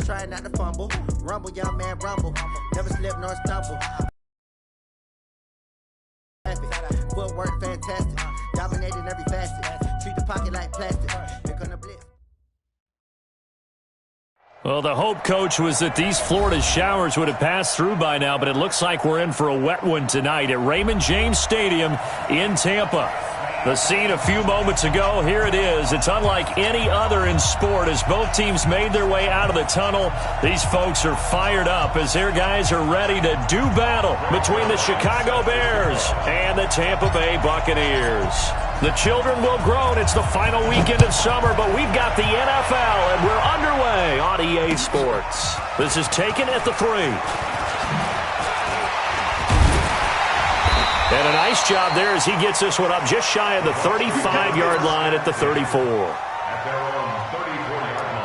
try not to fumble. Rumble, young man, rumble. Never slip nor stumble. Footwork fantastic. Dominating every facet. Treat the pocket like plastic. Here come the blitz. Well, the hope, Coach, was that these Florida showers would have passed through by now, but it looks like we're in for a wet one tonight at Raymond James Stadium in Tampa. The scene a few moments ago, here it is. It's unlike any other in sport as both teams made their way out of the tunnel. These folks are fired up as their guys are ready to do battle between the Chicago Bears and the Tampa Bay Buccaneers. The children will groan. It's the final weekend of summer, but we've got the NFL, and we're underway on EA Sports. This is taken at the 3. And a nice job there as he gets this one up just shy of the 35-yard line at the 34. At their own 34-yard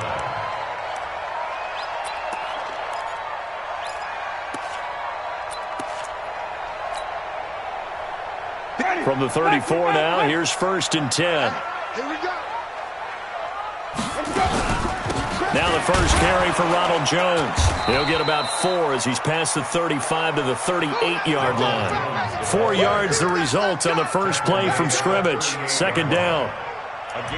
line. From the 34 now, here's 1st and 10. Here we go. Now the first carry for Ronald Jones. He'll get about 4 as he's past the 35 to the 38-yard line. 4 yards the result on the first play from scrimmage. 2nd down.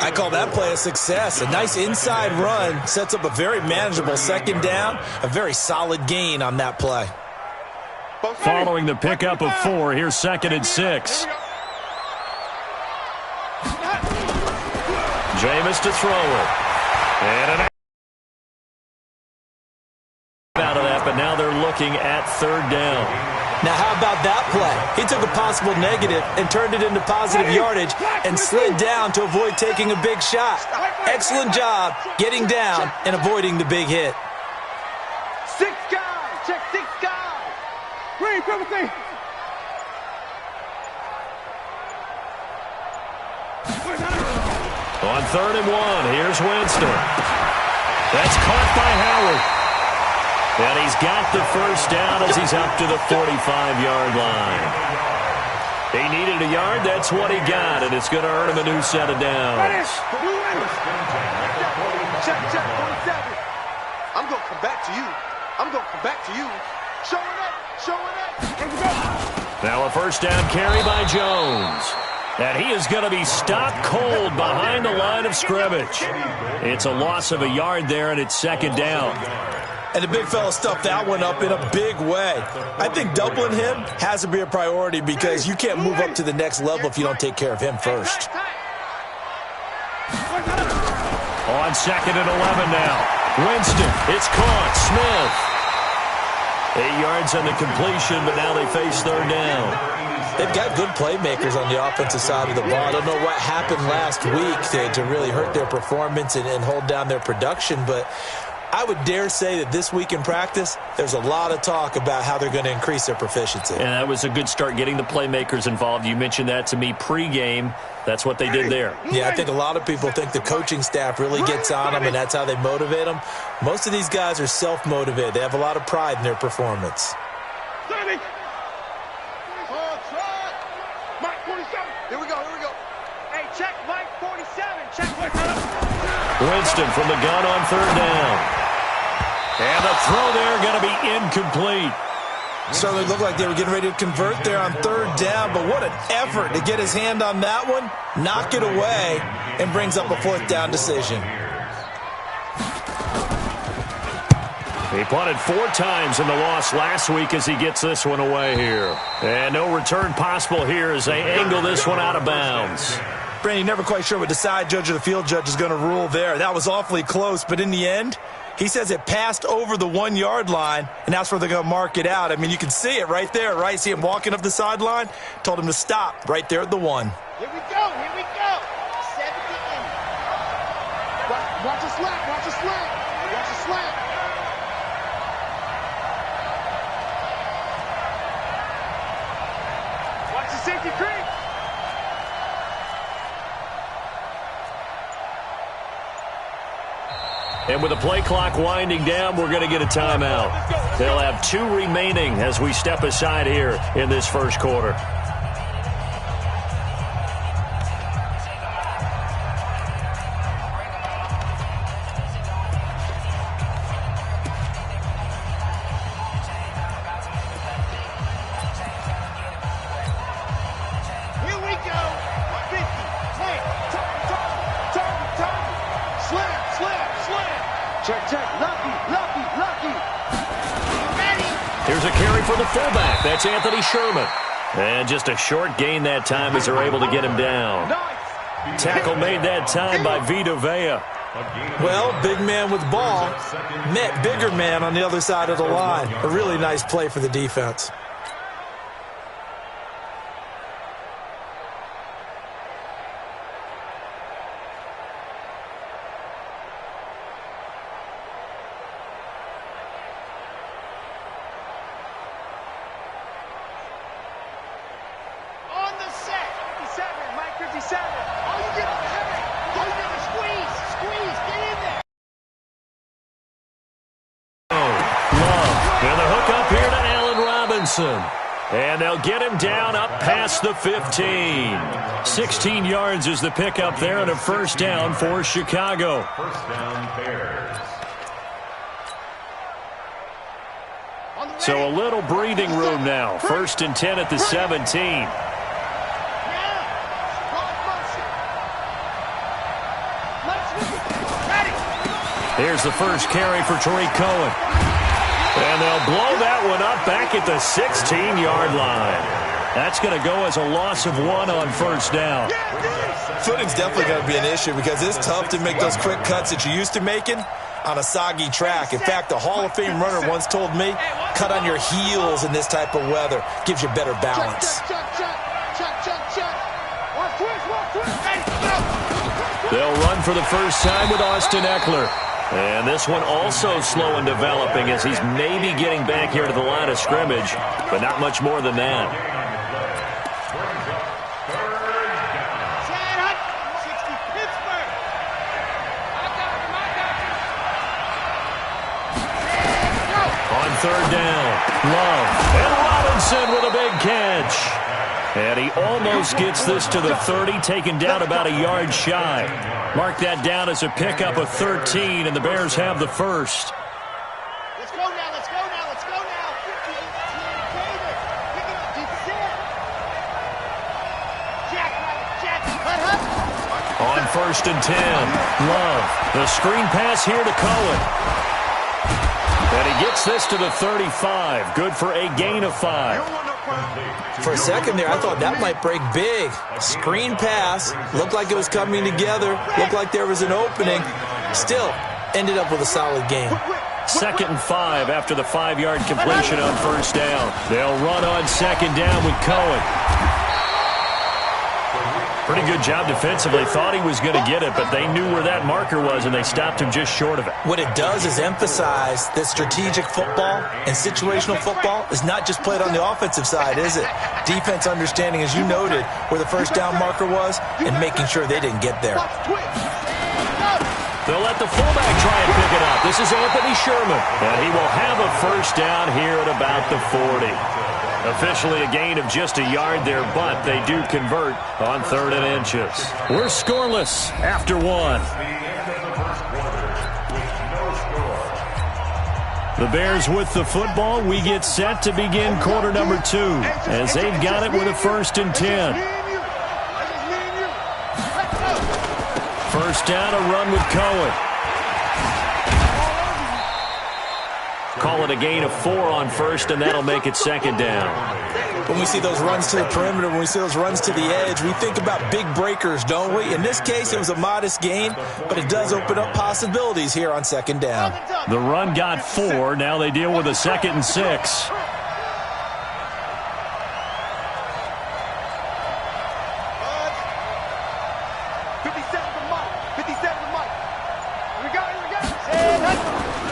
I call that play a success. A nice inside run sets up a very manageable 2nd down. A very solid gain on that play. Following the pickup of 4, here's 2nd and 6. Jameis to throw it. And an out of that, but now they're looking at 3rd down. Now, how about that play? He took a possible negative and turned it into positive yardage and slid down to avoid taking a big shot. Excellent job getting down and avoiding the big hit. 6 guys. Check 6 guys. Green, come with me. On 3rd and 1, here's Winston. That's caught by Howard. And he's got the first down as he's up to the 45-yard line. He needed a yard, that's what he got, and it's going to earn him a new set of downs. Check, 47. I'm going to come back to you. I'm going to come back to you. Showing up. Now a first down carry by Jones. And he is going to be stopped cold behind the line of scrimmage. It's a loss of a yard there, and it's 2nd down. And the big fella stuffed that one up in a big way. I think doubling him has to be a priority because you can't move up to the next level if you don't take care of him first. On 2nd and 11 now. Winston, it's caught. Smith. 8 yards on the completion, but now they face 3rd down. They've got good playmakers on the offensive side of the ball. I don't know what happened last week to really hurt their performance and hold down their production, but I would dare say that this week in practice, there's a lot of talk about how they're going to increase their proficiency. And that was a good start getting the playmakers involved. You mentioned that to me pregame. That's what they did there. Yeah, I think a lot of people think the coaching staff really gets on them, and that's how they motivate them. Most of these guys are self-motivated. They have a lot of pride in their performance. Here we go. Hey, check Mike 47. Check Mike. Winston from the gun on 3rd down. And the throw there going to be incomplete. Certainly looked like they were getting ready to convert there on 3rd down, but what an effort to get his hand on that one, knock it away, and brings up a 4th down decision. He punted 4 times in the loss last week as he gets this one away here. And no return possible here as they angle this one out of bounds. Brandon, never quite sure what the side judge or the field judge is going to rule there. That was awfully close, but in the end, he says it passed over the 1-yard line, and that's where they're going to mark it out. I mean, you can see it right there, right? See him walking up the sideline? Told him to stop right there at the 1. Here we go. 70 in. Watch the slap. Watch the slap. Watch the safety creep. And with the play clock winding down, we're going to get a timeout. They'll have 2 remaining as we step aside here in this first quarter. Lucky. Here's a carry for the fullback. That's Anthony Sherman. And just a short gain that time as they're able to get him down. Tackle made that time by Vita Vea. Well, big man with ball met bigger man on the other side of the line. A really nice play for the defense. And they'll get him down up past the 15. 16 yards is the pickup there and a first down for Chicago. First down, Bears. So a little breathing room now. First and 10 at the 17. Here's the first carry for Tariq Cohen. And they'll blow that one up back at the 16-yard line. That's going to go as a loss of 1 on first down. Footing's definitely going to be an issue because it's tough to make those quick cuts that you're used to making on a soggy track. In fact, the Hall of Fame runner once told me, cut on your heels in this type of weather. Gives you better balance. They'll run for the first time with Austin Eckler. And this one also slow and developing as he's maybe getting back here to the line of scrimmage, but not much more than that. On third down, Love and Robinson with a big catch. And he almost gets this to the 30, taken down about a yard shy. Mark that down as a pickup of 13, and the Bears have the first. Let's go now. On first and 10, Love. The screen pass here to Cohen. And he gets this to the 35. Good for a gain of 5. For a second there, I thought that might break big. Screen pass. Looked like it was coming together. Looked like there was an opening. Still, ended up with a solid game. Second and 5 after the 5-yard completion on first down. They'll run on second down with Cohen. Pretty good job defensively. Thought he was going to get it, but they knew where that marker was, and they stopped him just short of it. What it does is emphasize that strategic football and situational football is not just played on the offensive side, is it? Defense understanding, as you noted, where the first down marker was and making sure they didn't get there. They'll let the fullback try and pick it up. This is Anthony Sherman, and he will have a first down here at about the 40. Officially a gain of just a yard there, but they do convert on 3rd and inches. We're scoreless after 1. The Bears with the football. We get set to begin quarter number 2 as they've got it with a 1st and 10. First down, a run with Cohen. Call it a gain of 4 on first, and that'll make it 2nd down. When we see those runs to the perimeter, when we see those runs to the edge, we think about big breakers, don't we? In this case, it was a modest gain, but it does open up possibilities here on 2nd down. The run got 4. Now they deal with a 2nd and 6.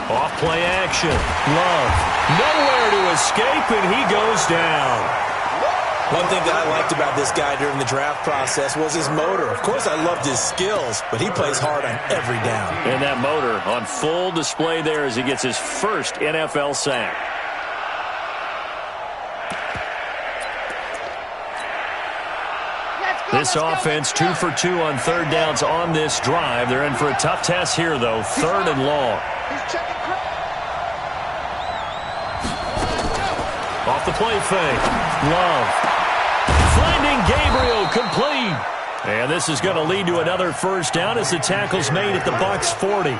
Off play action. Love. Nowhere to escape, and he goes down. One thing that I liked about this guy during the draft process was his motor. Of course, I loved his skills, but he plays hard on every down. And that motor on full display there as he gets his first NFL sack. This offense 2 for 2 on 3rd downs on this drive. They're in for a tough test here, though. 3rd and long. Off the play fake. Love. Finding Gabriel complete. And this is going to lead to another first down as the tackle's made at the Bucs 40.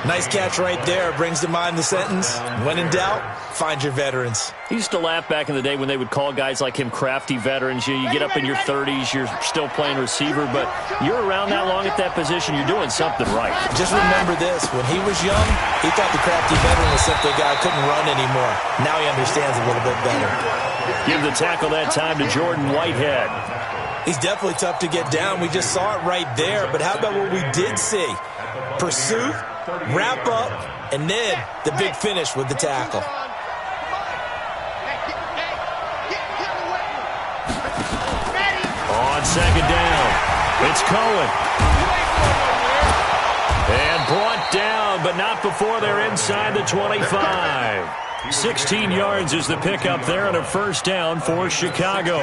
Nice catch right there. Brings to mind the sentence, when in doubt, find your veterans. He used to laugh back in the day when they would call guys like him crafty veterans. You get up in your 30s, you're still playing receiver, but you're around that long at that position, you're doing something right. Just remember this. When he was young, he thought the crafty veteran was simply a guy who couldn't run anymore. Now he understands a little bit better. Give the tackle that time to Jordan Whitehead. He's definitely tough to get down. We just saw it right there. But how about what we did see? Pursuit, wrap up, and then the big finish with the tackle. On second down, it's Cohen. And brought down, but not before they're inside the 25. 16 yards is the pickup there and a first down for Chicago.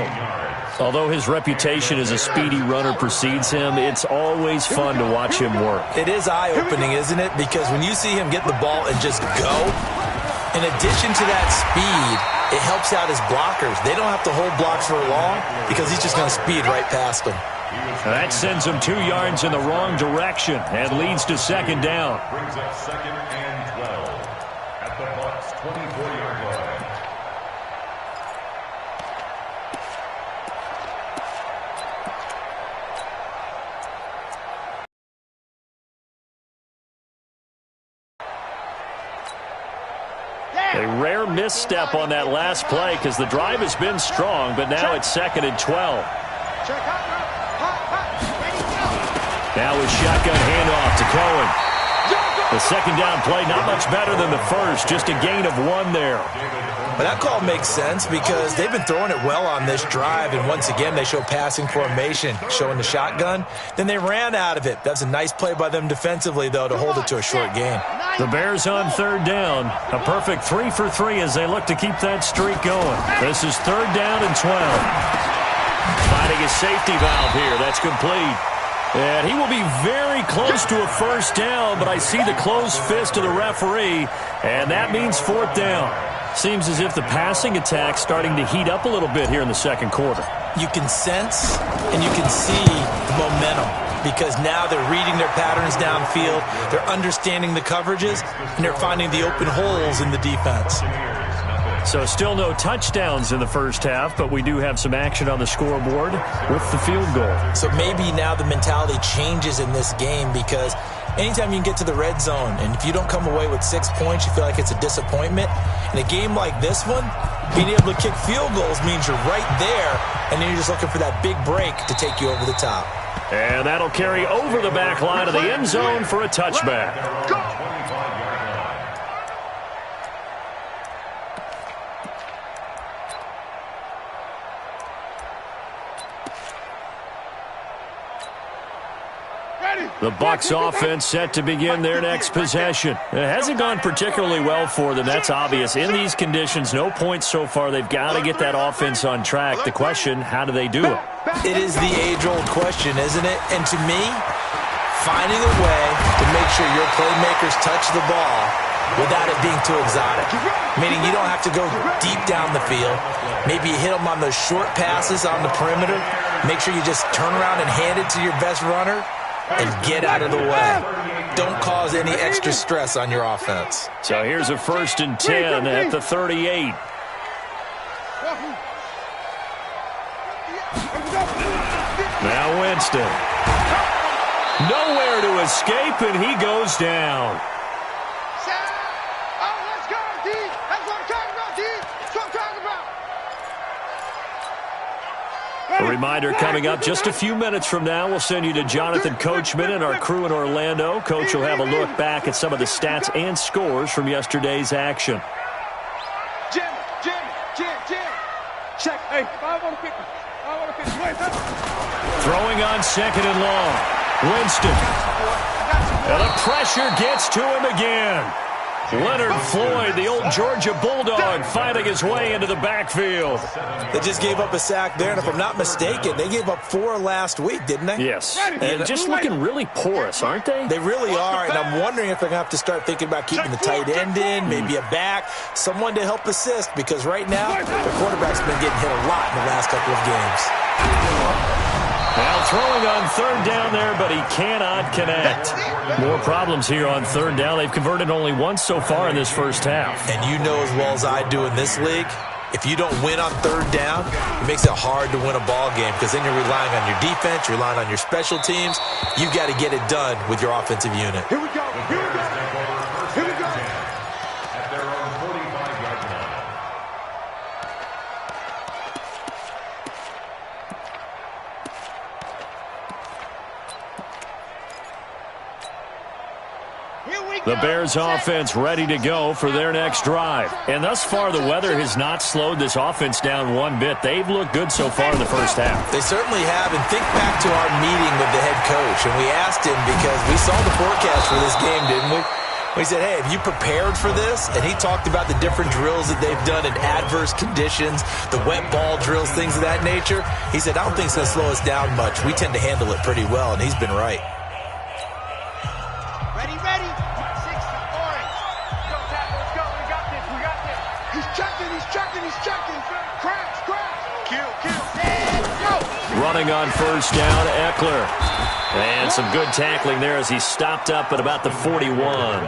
Although his reputation as a speedy runner precedes him, it's always fun to watch him work. It is eye-opening, isn't it? Because when you see him get the ball and just go, in addition to that speed, it helps out his blockers. They don't have to hold blocks for long because he's just going to speed right past them. That sends him 2 yards in the wrong direction and leads to second down. Brings up second and 12 at the Bucs 24-yard line. A rare misstep on that last play because the drive has been strong, but now it's second and 12. Now a shotgun handoff to Cohen. The second down play, not much better than the first, just a gain of 1 there. But that call makes sense because they've been throwing it well on this drive, and once again they show passing formation, showing the shotgun. Then they ran out of it. That's a nice play by them defensively, though, to hold it to a short gain. The Bears on third down. A perfect 3 for 3 as they look to keep that streak going. This is third down and 12. Finding a safety valve here. That's complete. And he will be very close to a first down, but I see the closed fist of the referee, and that means fourth down. Seems as if the passing attack's starting to heat up a little bit here in the second quarter. You can sense and you can see the momentum because now they're reading their patterns downfield, they're understanding the coverages, and they're finding the open holes in the defense. So still no touchdowns in the first half, but we do have some action on the scoreboard with the field goal. So maybe now the mentality changes in this game because anytime you can get to the red zone, and if you don't come away with 6 points, you feel like it's a disappointment. In a game like this one, being able to kick field goals means you're right there, and then you're just looking for that big break to take you over the top. And that'll carry over the back line of the end zone for a touchback. The Bucs offense set to begin their next possession. It hasn't gone particularly well for them. That's obvious. In these conditions, no points so far. They've got to get that offense on track. The question, how do they do it? It is the age-old question, isn't it? And to me, finding a way to make sure your playmakers touch the ball without it being too exotic. Meaning you don't have to go deep down the field. Maybe you hit them on those short passes on the perimeter. Make sure you just turn around and hand it to your best runner and get out of the way. Don't cause any extra stress on your offense. So here's a 1st and 10 at the 38. Now Winston. Nowhere to escape, and he goes down. A reminder coming up just a few minutes from now. We'll send you to Jonathan Coachman and our crew in Orlando. Coach will have a look back at some of the stats and scores from yesterday's action. Jim. Check. Hey, I want to pick him. Throwing on second and long. Winston. And the pressure gets to him again. Leonard Floyd, the old Georgia Bulldog, fighting his way into the backfield. They just gave up a sack there, and if I'm not mistaken, they gave up 4 last week, didn't they? Yes, and just looking really porous, aren't they? They really are, and I'm wondering if they're going to have to start thinking about keeping the tight end in, maybe a back, someone to help assist, because right now, the quarterback's been getting hit a lot in the last couple of games. Now throwing on third down there, but he cannot connect. More problems here on third down. They've converted only once so far in this first half. And you know as well as I do in this league, if you don't win on third down, it makes it hard to win a ball game because then you're relying on your defense, you're relying on your special teams. You've got to get it done with your offensive unit. Here we go. Here we go. Here we go. At their own 45-yard line. The Bears offense ready to go for their next drive. And thus far, the weather has not slowed this offense down one bit. They've looked good so far in the first half. They certainly have. And think back to our meeting with the head coach. And we asked him because we saw the forecast for this game, didn't we? We said, hey, have you prepared for this? And he talked about the different drills that they've done in adverse conditions, the wet ball drills, things of that nature. He said, I don't think it's going to slow us down much. We tend to handle it pretty well, and he's been right. Ready, ready. 6 orange. Go, tackle, let's go. We got this. We got this. He's checking. He's checking. He's checking. Crash, crash. Kill. And go. Running on first down, Eckler. And some good tackling there as he stopped up at about the 41.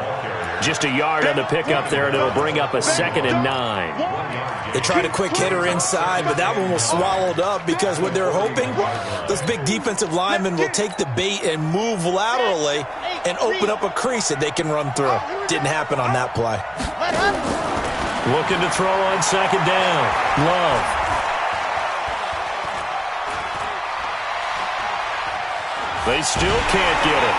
Just a yard on the pickup there, and it'll bring up a 2nd and 9. They tried a quick hitter inside, but that one was swallowed up because what they're hoping, those big defensive linemen will take the bait and move laterally and open up a crease that they can run through. Didn't happen on that play. Looking to throw on 2nd down. Love. They still can't get it.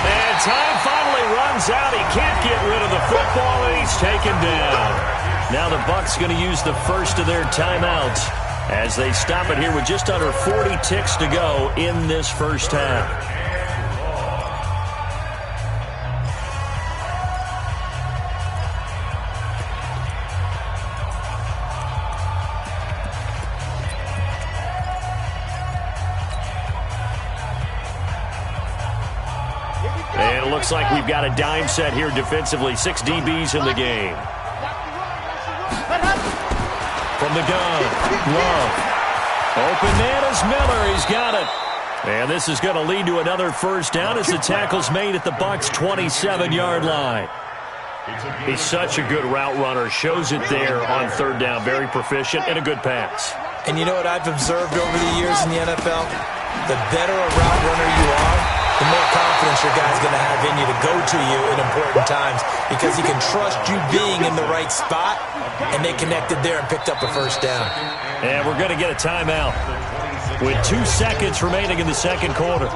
And time finally runs out. He can't get rid of the football, and he's taken down. Now the Bucs going to use the first of their timeouts as they stop it here with just under 40 ticks to go in this first half. And it looks like we've got a dime set here defensively. 6 DBs in the game. From the gun, Love. Open man is Miller. He's got it. And this is going to lead to another first down as the tackle's made at the Bucs' 27-yard line. He's such a good route runner. Shows it there on third down. Very proficient and a good pass. And you know what I've observed over the years in the NFL? The better a route runner you are, the more confidence your guy's going to have in you to go to you in important times because he can trust you being in the right spot, and they connected there and picked up a first down. And we're going to get a timeout with 2 seconds remaining in the second quarter.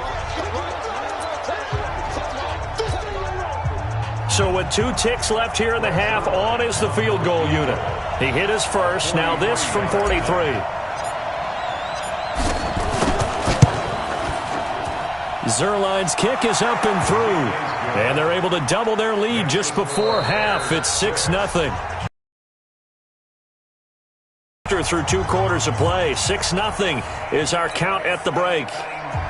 So with 2 ticks left here in the half, on is the field goal unit. He hit his first. Now this from 43. Zerline's kick is up and through. And they're able to double their lead just before half. It's 6-0. Through 2 quarters of play, 6-0 is our count at the break.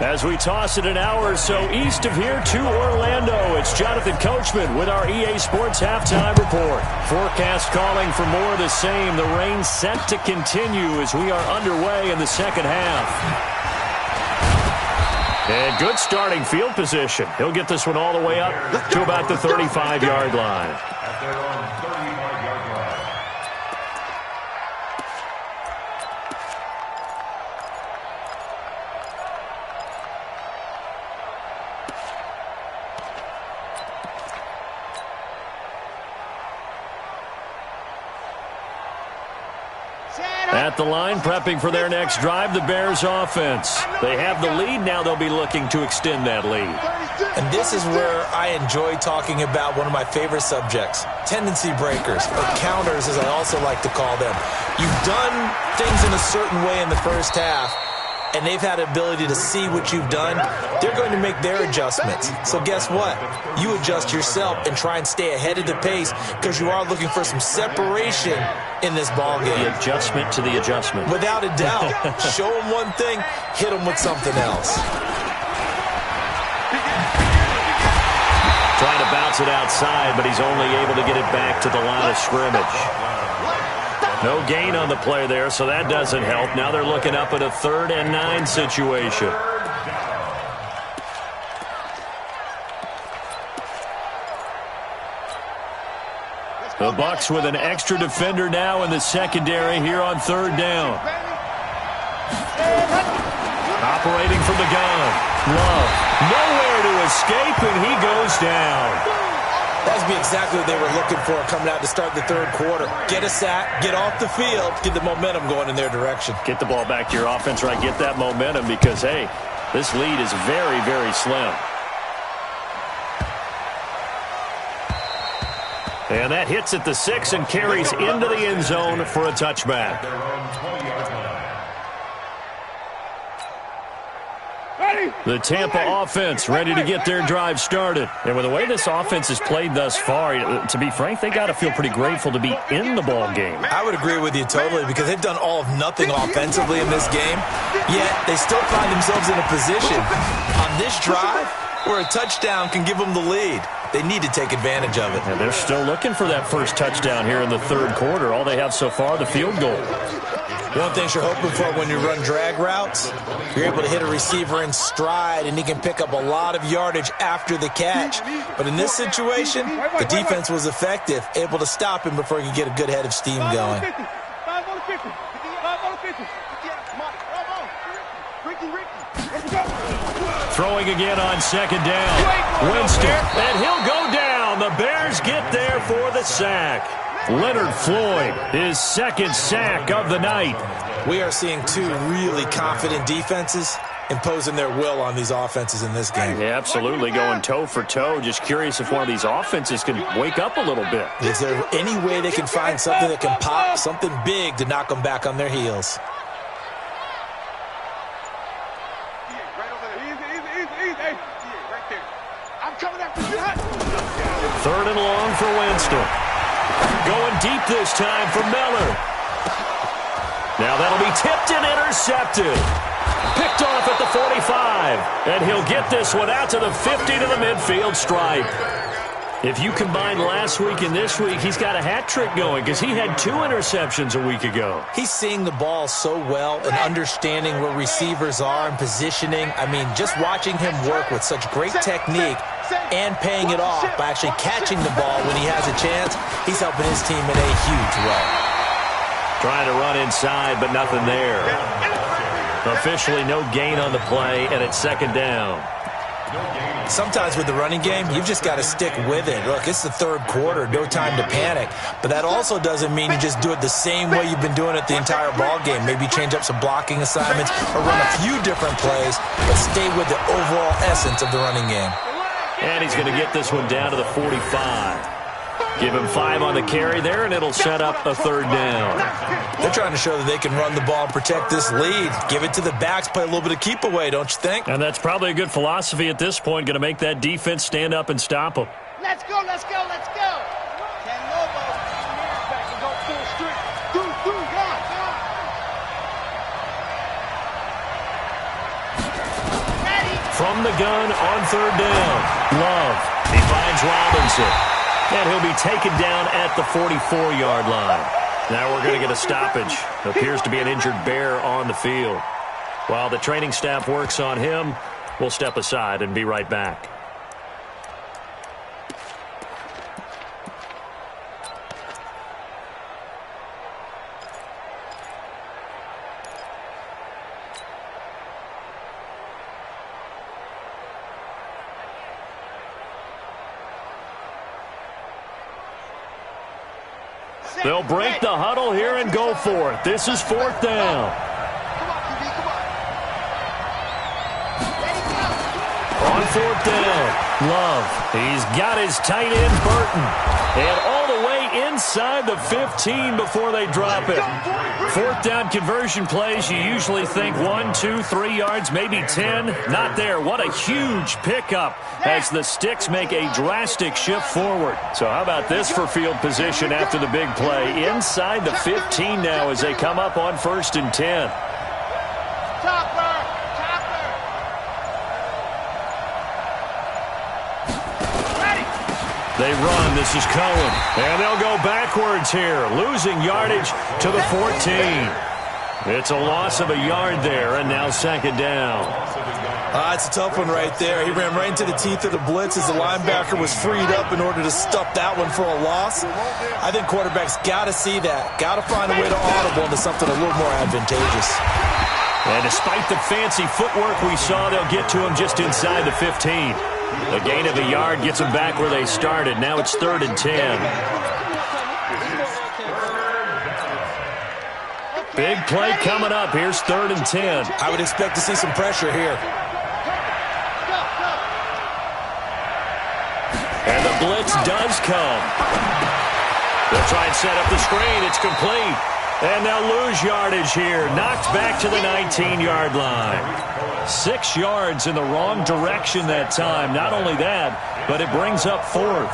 As we toss it an hour or so east of here to Orlando, it's Jonathan Coachman with our EA Sports Halftime Report. Forecast calling for more of the same. The rain set to continue as we are underway in the second half. And good starting field position. He'll get this one all the way up to about the 35-yard line. At their own 35-yard line. At the line, prepping for their next drive, the Bears offense. They have the lead. Now they'll be looking to extend that lead. And this is where I enjoy talking about one of my favorite subjects, tendency breakers, or counters as I also like to call them. You've done things in a certain way in the first half, and they've had the ability to see what you've done. They're going to make their adjustments. So guess what? You adjust yourself and try and stay ahead of the pace because you are looking for some separation in this ball game. The adjustment to the adjustment. Without a doubt. Show them one thing, hit them with something else. Trying to bounce it outside, but he's only able to get it back to the line of scrimmage. No gain on the play there, so that doesn't help. Now they're looking up at a 3rd and 9 situation. The Bucs with an extra defender now in the secondary here on third down. Operating from the gun. Love. Nowhere to escape, and he goes down. That would be exactly what they were looking for coming out to start the third quarter. Get a sack, get off the field, get the momentum going in their direction. Get the ball back to your offense, right? Get that momentum because, hey, this lead is very, very slim. And that hits at the 6 and carries into the end zone for a touchback. The Tampa offense ready to get their drive started. And with the way this offense has played thus far, to be frank, they got to feel pretty grateful to be in the ball game. I would agree with you totally because they've done all of nothing offensively in this game, yet they still find themselves in a position on this drive where a touchdown can give them the lead. They need to take advantage of it. And they're still looking for that first touchdown here in the third quarter. All they have so far, the field goal. One thing you're hoping for when you run drag routes, you're able to hit a receiver in stride, and he can pick up a lot of yardage after the catch. But in this situation, the defense was effective, able to stop him before he could get a good head of steam going. Throwing again on second down. Winston, and he'll go down. The Bears get there for the sack. Leonard Floyd, his second sack of the night. We are seeing two really confident defenses imposing their will on these offenses in this game. Yeah, absolutely, going toe for toe. Just curious if one of these offenses can wake up a little bit. Is there any way they can find something that can pop, something big to knock them back on their heels? Third and long for Winston. Going deep this time for Miller. Now that'll be tipped and intercepted. Picked off at the 45. And he'll get this one out to the 50 to the midfield stripe. If you combine last week and this week, he's got a hat trick going because he had 2 interceptions a week ago. He's seeing the ball so well and understanding where receivers are and positioning. I mean, just watching him work with such great technique and paying it off by actually catching the ball when he has a chance, he's helping his team in a huge way. Trying to run inside, but nothing there. Officially no gain on the play, and it's second down. Sometimes with the running game, you've just got to stick with it. Look, it's the third quarter, no time to panic. But that also doesn't mean you just do it the same way you've been doing it the entire ball game. Maybe change up some blocking assignments or run a few different plays, but stay with the overall essence of the running game. And he's going to get this one down to the 45. Give him 5 on the carry there, and it'll set up a third down. They're trying to show that they can run the ball and protect this lead. Give it to the backs, play a little bit of keep away, don't you think? And that's probably a good philosophy at this point, going to make that defense stand up and stop them. Let's go, let's go, let's go. Can Lobo back and go full street. Do, God. From the gun on third down. Love. He finds Robinson. And he'll be taken down at the 44-yard line. Now we're going to get a stoppage. Appears to be an injured Bear on the field. While the training staff works on him, we'll step aside and be right back. They'll break the huddle here and go for it. This is fourth down. On fourth down, Love. He's got his tight end, Burton. And all the way inside the 15 before they drop it. Fourth down conversion plays, you usually think 1, 2, 3 yards, maybe 10. Not there. What a huge pickup as the Sticks make a drastic shift forward. So how about this for field position after the big play? Inside the 15 now as they come up on 1st and 10. They run. This is Cohen. And they'll go backwards here, losing yardage to the 14. It's a loss of a yard there, and now second down. It's a tough one right there. He ran right into the teeth of the blitz as the linebacker was freed up in order to stuff that one for a loss. I think quarterbacks got to see that. Got to find a way to audible into something a little more advantageous. And despite the fancy footwork we saw, they'll get to him just inside the 15. A gain of a yard gets them back where they started. Now it's 3rd and 10. Big play coming up. Here's 3rd and 10. I would expect to see some pressure here. And the blitz does come. They'll try and set up the screen. It's complete. And they'll lose yardage here. Knocked back to the 19-yard line. 6 yards in the wrong direction that time. Not only that, but it brings up 4th.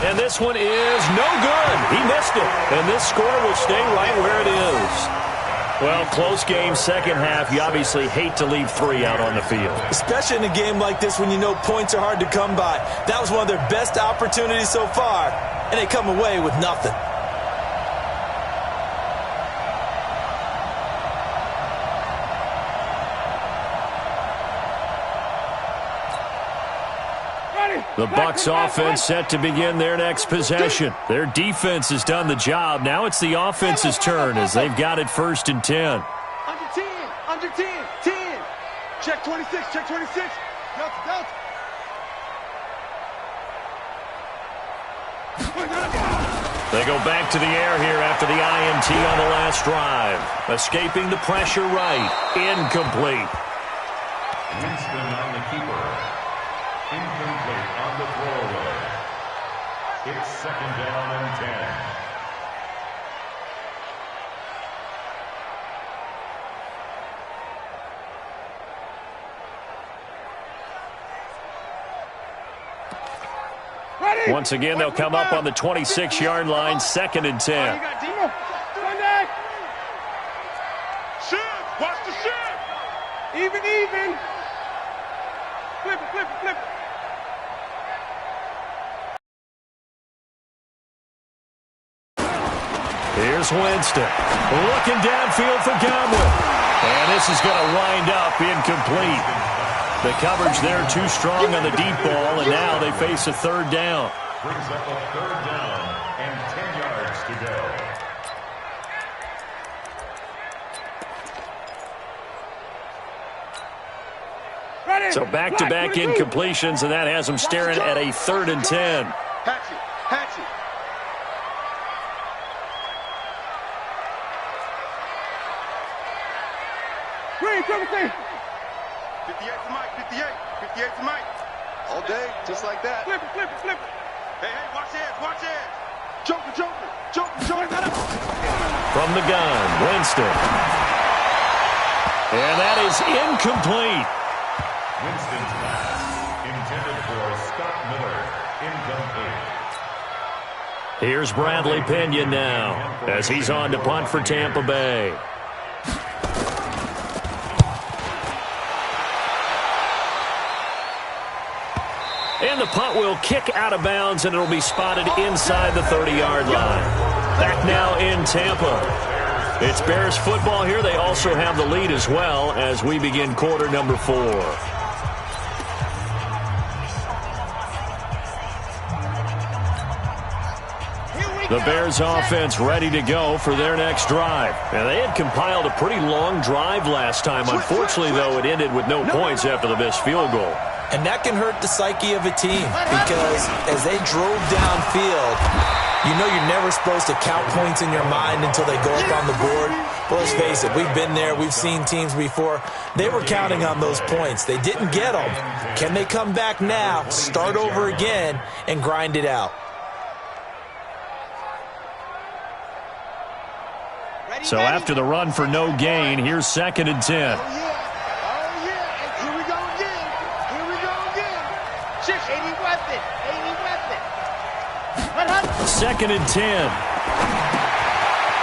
And this one is no good. He missed it. And this score will stay right where it is. Well, close game, second half. You obviously hate to leave 3 out on the field. Especially in a game like this when you know points are hard to come by. That was one of their best opportunities so far, and they come away with nothing. The Bucs offense set to begin their next possession. Their defense has done the job. Now it's the offense's turn as they've got it 1st and 10. Under 10, under 10, 10. Check 26, check 26. Delta. They go back to the air here after the INT on the last drive. Escaping the pressure right. Incomplete. Winston on the keeper. Incomplete on the throwaway. It's 2nd down and 10. Ready? Once again, they'll come up on the 26-yard line, 2nd and 10. Shift, watch the shift. Even. Flip it. Here's Winston. Looking downfield for Godwin. And this is going to wind up incomplete. The coverage there too strong on the deep ball, and now they face a 3rd down. Brings up a 3rd down and 10 yards to go. So back-to-back incompletions, and that has them staring at a 3rd and 10. Hatch it. Green, 58 to Mike, 58 to Mike. All day, just like that. Flip it. Hey, watch heads. Joker. From the gun, Winston. And that is incomplete. Winston's pass intended for Scott Miller. Incomplete. Here's Bradley Pinion now as he's on to punt for Tampa Bay. And the punt will kick out of bounds, and it'll be spotted inside the 30-yard line. Back now in Tampa. It's Bears football here. They also have the lead as well as we begin quarter number 4. The Bears offense ready to go for their next drive. And they had compiled a pretty long drive last time. Unfortunately, though, it ended with no points after the missed field goal. And that can hurt the psyche of a team because as they drove downfield, you know you're never supposed to count points in your mind until they go up on the board. But let's face it, we've been there. We've seen teams before. They were counting on those points. They didn't get them. Can they come back now, start over again, and grind it out? So after the run for no gain, here's 2nd and 10. Second and 10.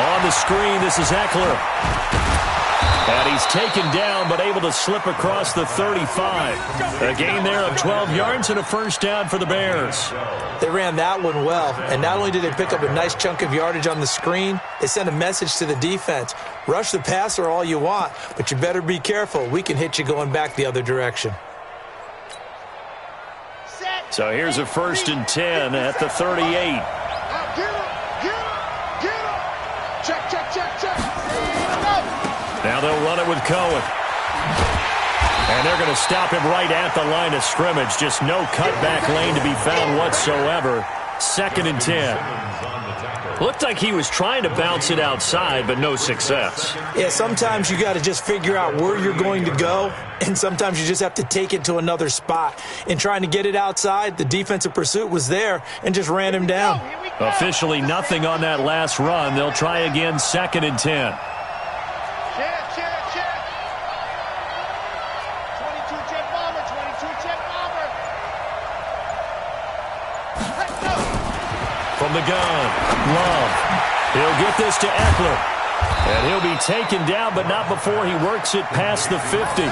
On the screen, this is Eckler. And he's taken down, but able to slip across the 35. A gain there of 12 yards and a first down for the Bears. They ran that one well, and not only did they pick up a nice chunk of yardage on the screen, they sent a message to the defense. Rush the passer all you want, but you better be careful. We can hit you going back the other direction. So here's a 1st and 10 at the 38. Now they'll run it with Cohen. And they're going to stop him right at the line of scrimmage. Just no cutback lane to be found whatsoever. 2nd and 10. Looked like he was trying to bounce it outside, but no success. Yeah, sometimes you got to just figure out where you're going to go, and sometimes you just have to take it to another spot. In trying to get it outside, the defensive pursuit was there and just ran him down. Officially nothing on that last run. They'll try again, 2nd and 10. From the gun, Love. He'll get this to Eckler. And he'll be taken down, but not before he works it past the 50.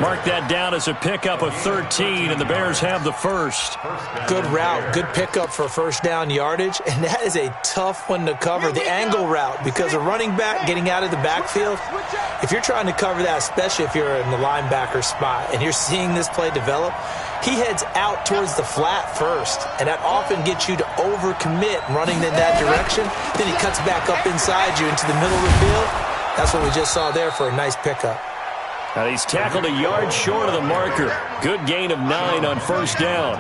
Mark that down as a pickup of 13, and the Bears have the first. Good route, good pickup for first down yardage, and that is a tough one to cover, the angle route, because a running back getting out of the backfield, if you're trying to cover that, especially if you're in the linebacker spot, and you're seeing this play develop, he heads out towards the flat first, and that often gets you to overcommit running in that direction. Then he cuts back up inside you into the middle of the field. That's what we just saw there for a nice pickup. And he's tackled a yard short of the marker. Good gain of 9 on first down.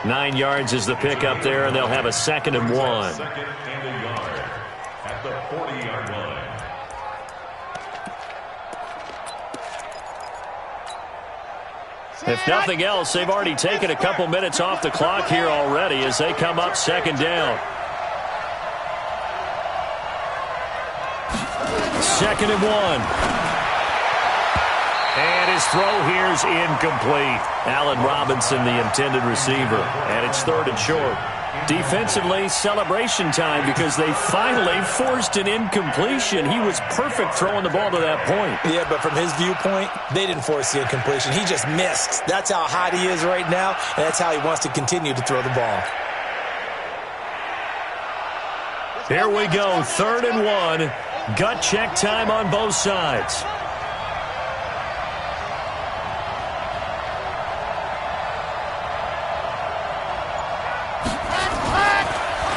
9 yards is the pickup there, and they'll have a 2nd and 1. 2nd and a yard at the 40-yard line. If nothing else, they've already taken a couple minutes off the clock here already as they come up 2nd down. 2nd and 1. And his throw here is incomplete. Allen Robinson, the intended receiver. And it's 3rd and short. Defensively, celebration time because they finally forced an incompletion. He was perfect throwing the ball to that point. Yeah, but from his viewpoint, they didn't force the incompletion. He just missed. That's how hot he is right now, and that's how he wants to continue to throw the ball. Here we go, 3rd and 1. Gut check time on both sides.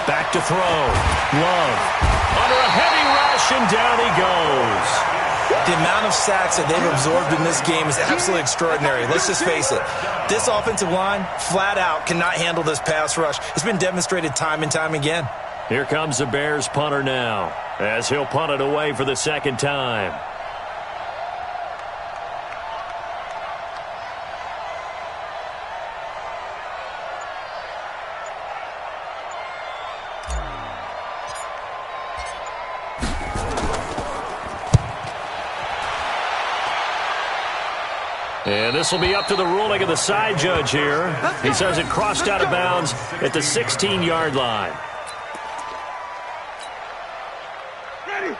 Back to throw. Love. Under a heavy rush, and down he goes. The amount of sacks that they've absorbed in this game is absolutely extraordinary. Let's just face it. This offensive line, flat out, cannot handle this pass rush. It's been demonstrated time and time again. Here comes the Bears punter now, as he'll punt it away for the 2nd time. And this will be up to the ruling of the side judge here. He says it crossed out of bounds at the 16-yard line.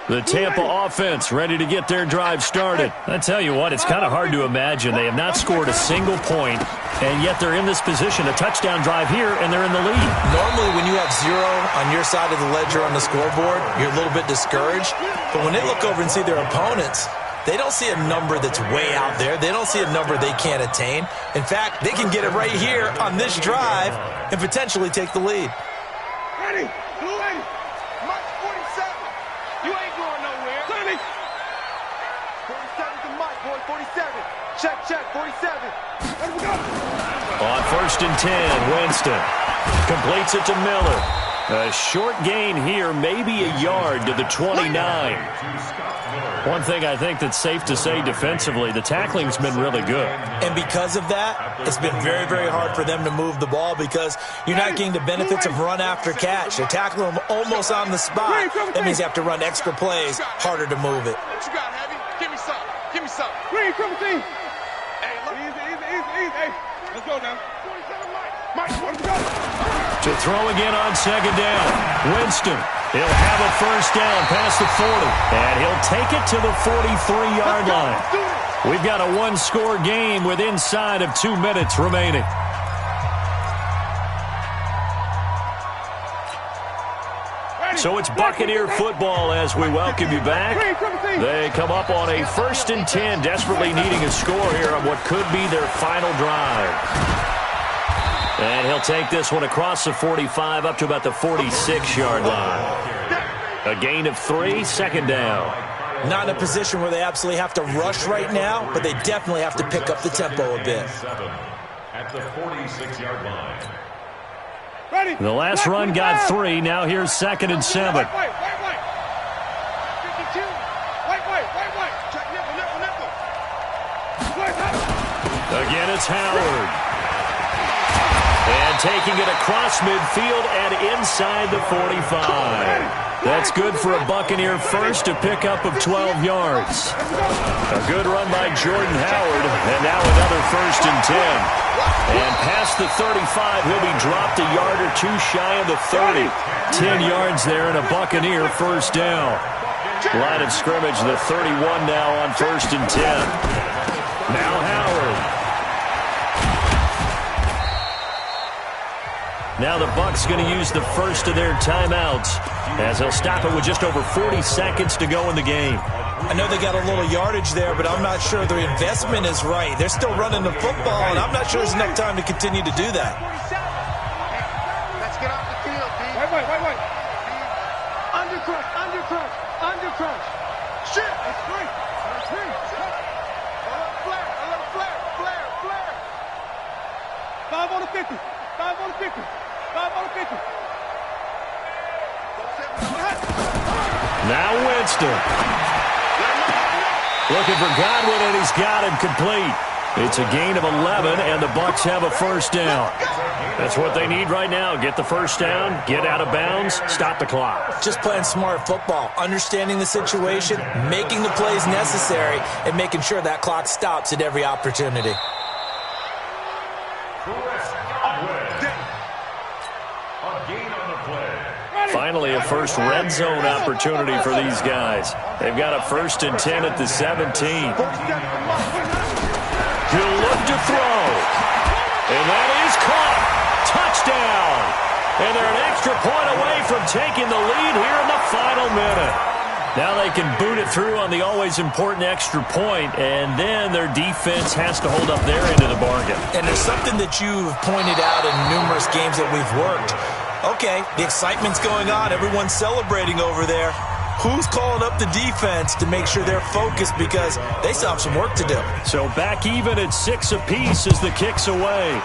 The Tampa offense ready to get their drive started. I tell you what, it's kind of hard to imagine. They have not scored a single point, and yet they're in this position, a touchdown drive here, and they're in the lead. Normally, when you have 0 on your side of the ledger on the scoreboard, you're a little bit discouraged. But when they look over and see their opponents, they don't see a number that's way out there. They don't see a number they can't attain. In fact, they can get it right here on this drive and potentially take the lead. Ready, blue 80, Mike 47. You ain't going nowhere. 47 to Mike, boy, 47. Check, 47. Let we go. On 1st and 10, Winston completes it to Miller. A short gain here, maybe a yard to the 29. One thing I think that's safe to say defensively, the tackling's been really good. And because of that, it's been very, very hard for them to move the ball because you're not getting the benefits of run after catch. They're tackling them almost on the spot. That means you have to run extra plays, harder to move it. What you got, Heavy? Give me something. Give me something. Green, come team. Hey, look. Easy. Hey, let's go now. 47 Mike. Mike, let's go. To throw again on 2nd down. Winston He'll have a first down past the 40, and he'll take it to the 43-yard line. We've got a one-score game with inside of 2 minutes remaining. So it's Buccaneer football as we welcome you back. They come up on a 1st and 10, desperately needing a score here on what could be their final drive. And he'll take this one across the 45 up to about the 46-yard line. A gain of 3, second down. Not in a position where they absolutely have to rush right now, but they definitely have to pick up the tempo a bit. At the 46-yard line. The last run got 3. Now here's 2nd and 7. White. 52. White. Check nickel. Again, it's Howard. And taking it across midfield and inside the 45. That's good for a Buccaneer first, to pick up of 12 yards. A good run by Jordan Howard, and now another 1st and 10. And past the 35, he'll be dropped a yard or 2 shy of the 30. 10 yards there and a Buccaneer first down. Line of scrimmage, the 31 now on 1st and 10. Now Howard. Now the Bucs going to use the first of their timeouts, as they'll stop it with just over 40 seconds to go in the game. I know they got a little yardage there, but I'm not sure the investment is right. They're still running the football, and I'm not sure there's enough time to continue to do that. Let's get off the field, D. White. Under crunch. Shit. That's three. A little flare. 5 on the 50. 5 on the 50. Now Winston. Looking for Godwin, and he's got him complete. It's a gain of 11, and the Bucs have a first down. That's what they need right now. Get the first down, get out of bounds, stop the clock. Just playing smart football, understanding the situation, making the plays necessary, and making sure that clock stops at every opportunity. Finally, a first red zone opportunity for these guys. They've got a 1st and 10 at the 17. He'll look to throw. And that is caught. Touchdown. And they're an extra point away from taking the lead here in the final minute. Now they can boot it through on the always important extra point, and then their defense has to hold up their end of the bargain. And there's something that you've pointed out in numerous games that we've worked. Okay, the excitement's going on. Everyone's celebrating over there. Who's calling up the defense to make sure they're focused, because they still have some work to do? So back even at 6 apiece as the kick's away.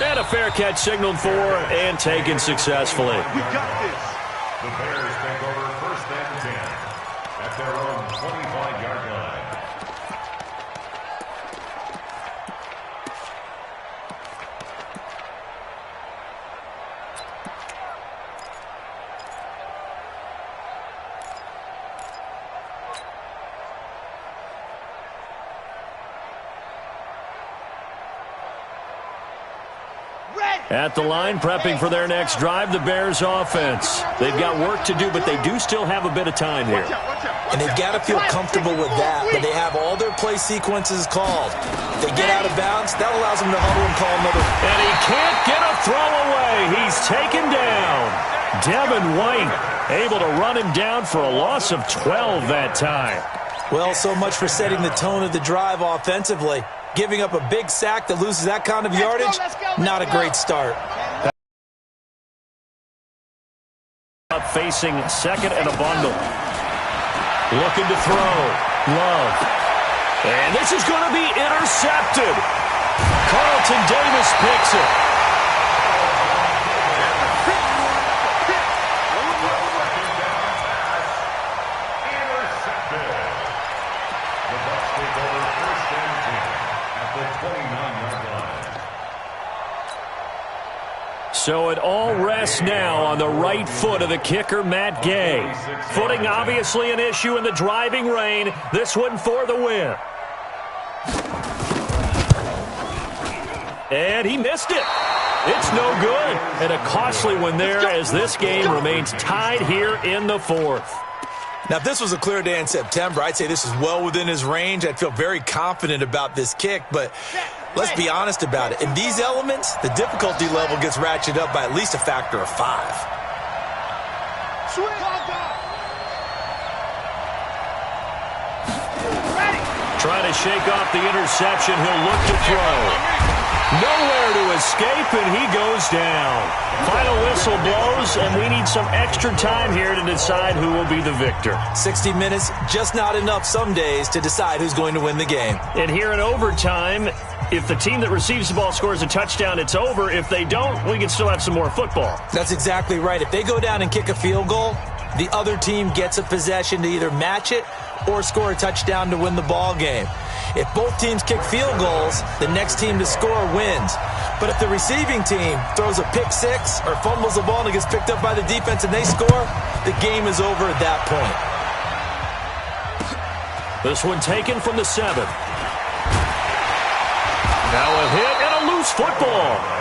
And a fair catch signaled for and taken successfully. We got this. The Bears take over 1st and 10 at their own 25-yard line. At the line, prepping for their next drive, the Bears offense. They've got work to do, but they do still have a bit of time here. And they've got to feel comfortable with that, but they have all their play sequences called. If they get out of bounds, that allows them to huddle and call another. And he can't get a throw away. He's taken down. Devin White able to run him down for a loss of 12 that time. Well, so much for setting the tone of the drive offensively. Giving up a big sack that loses that kind of yardage, not a great start. Facing 2nd and a bundle. Looking to throw. Love. And this is going to be intercepted. Carlton Davis picks it. So it all rests now on the right foot of the kicker, Matt Gay. Footing obviously an issue in the driving rain. This one for the win. And he missed it. It's no good. And a costly one there as this game remains tied here in the fourth. Now, if this was a clear day in September, I'd say this is well within his range. I'd feel very confident about this kick, but let's be honest about it. In these elements, the difficulty level gets ratcheted up by at least a factor of 5. Trying to shake off the interception. He'll look to throw. Nowhere to escape, and he goes down. Final whistle blows, and we need some extra time here to decide who will be the victor. 60 minutes, just not enough some days to decide who's going to win the game. And here in overtime, if the team that receives the ball scores a touchdown, it's over. If they don't, we can still have some more football. That's exactly right. If they go down and kick a field goal, the other team gets a possession to either match it or score a touchdown to win the ball game. If both teams kick field goals, the next team to score wins. But if the receiving team throws a pick six or fumbles the ball and it gets picked up by the defense and they score, the game is over at that point. This one taken from the 7. Now a hit and a loose football.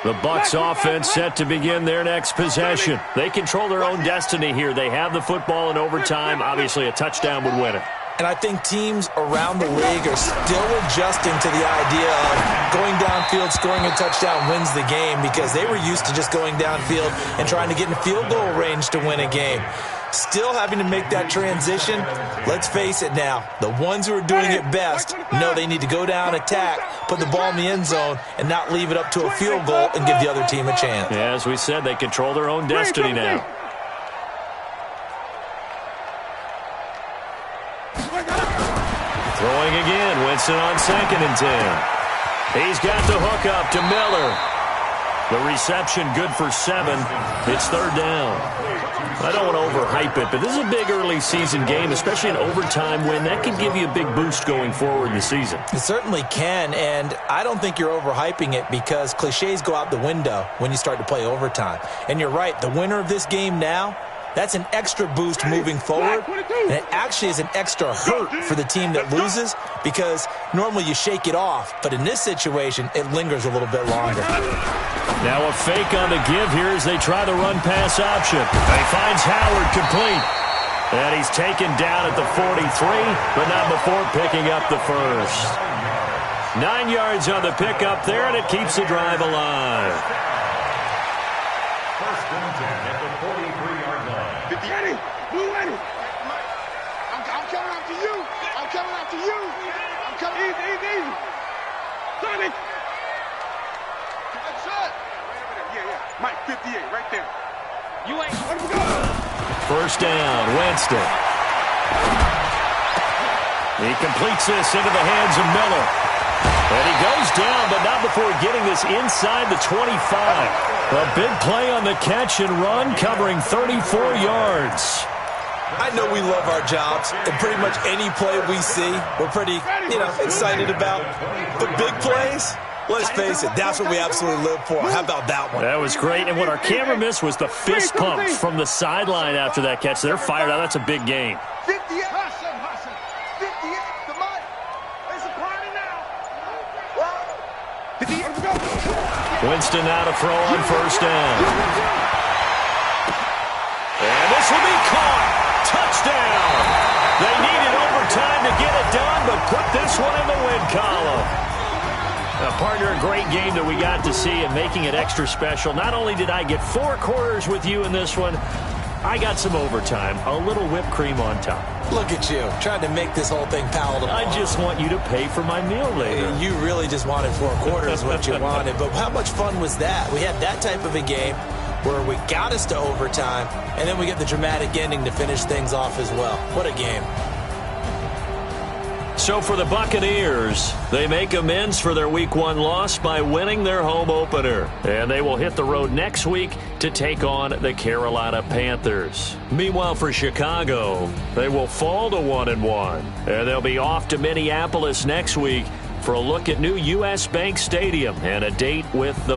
The Bucs offense set to begin their next possession. They control their own destiny here. They have the football in overtime. Obviously, a touchdown would win it. And I think teams around the league are still adjusting to the idea of going downfield, scoring a touchdown wins the game, because they were used to just going downfield and trying to get in field goal range to win a game. Still having to make that transition. Let's face it now, the ones who are doing it best know they need to go down, attack, put the ball in the end zone, and not leave it up to a field goal and give the other team a chance. Yeah, as we said, they control their own destiny now. Throwing again, Winston on 2nd and 10. He's got the hook up to Miller. The reception good for 7. It's 3rd down. I don't want to overhype it, but this is a big early season game, especially an overtime win. That could give you a big boost going forward in the season. It certainly can, and I don't think you're overhyping it because cliches go out the window when you start to play overtime. And you're right, the winner of this game now, that's an extra boost moving forward, and it actually is an extra hurt for the team that loses because normally you shake it off, but in this situation, it lingers a little bit longer. Now a fake on the give here as they try the run-pass option. He finds Howard complete, and he's taken down at the 43, but not before picking up the first. 9 yards on the pickup there, and it keeps the drive alive. First and 10 at the 43-yard line. Eddie, Blue Eddie. I'm coming after you. I'm coming after you. I'm coming. Easy. Sonic. Good shot. Yeah. Mike, 58, right there. You ain't. Let him go. First down, Winston. He completes this into the hands of Miller. And he goes down, but not before getting this inside the 25. A big play on the catch and run, covering 34 yards. I know we love our jobs, and pretty much any play we see, we're pretty, excited about. But big plays, let's face it, that's what we absolutely live for. How about that one? That was great, and what our camera missed was the fist pumps from the sideline after that catch. They're fired out. That's a big game. 58, the mic. It's a party now. 58, let's go. Winston now to throw on first down. And this will be caught. Touchdown. They needed overtime to get it done, but put this one in the win column. Partner, a great game that we got to see and making it extra special. Not only did I get 4 quarters with you in this one, I got some overtime, a little whipped cream on top. Look at you, trying to make this whole thing palatable. I just want you to pay for my meal later. You really just wanted 4 quarters what you wanted, but how much fun was that? We had that type of a game where we got us to overtime, and then we get the dramatic ending to finish things off as well. What a game. So for the Buccaneers, they make amends for their Week 1 loss by winning their home opener. And they will hit the road next week to take on the Carolina Panthers. Meanwhile, for Chicago, they will fall to 1-1. And they'll be off to Minneapolis next week for a look at new U.S. Bank Stadium and a date with the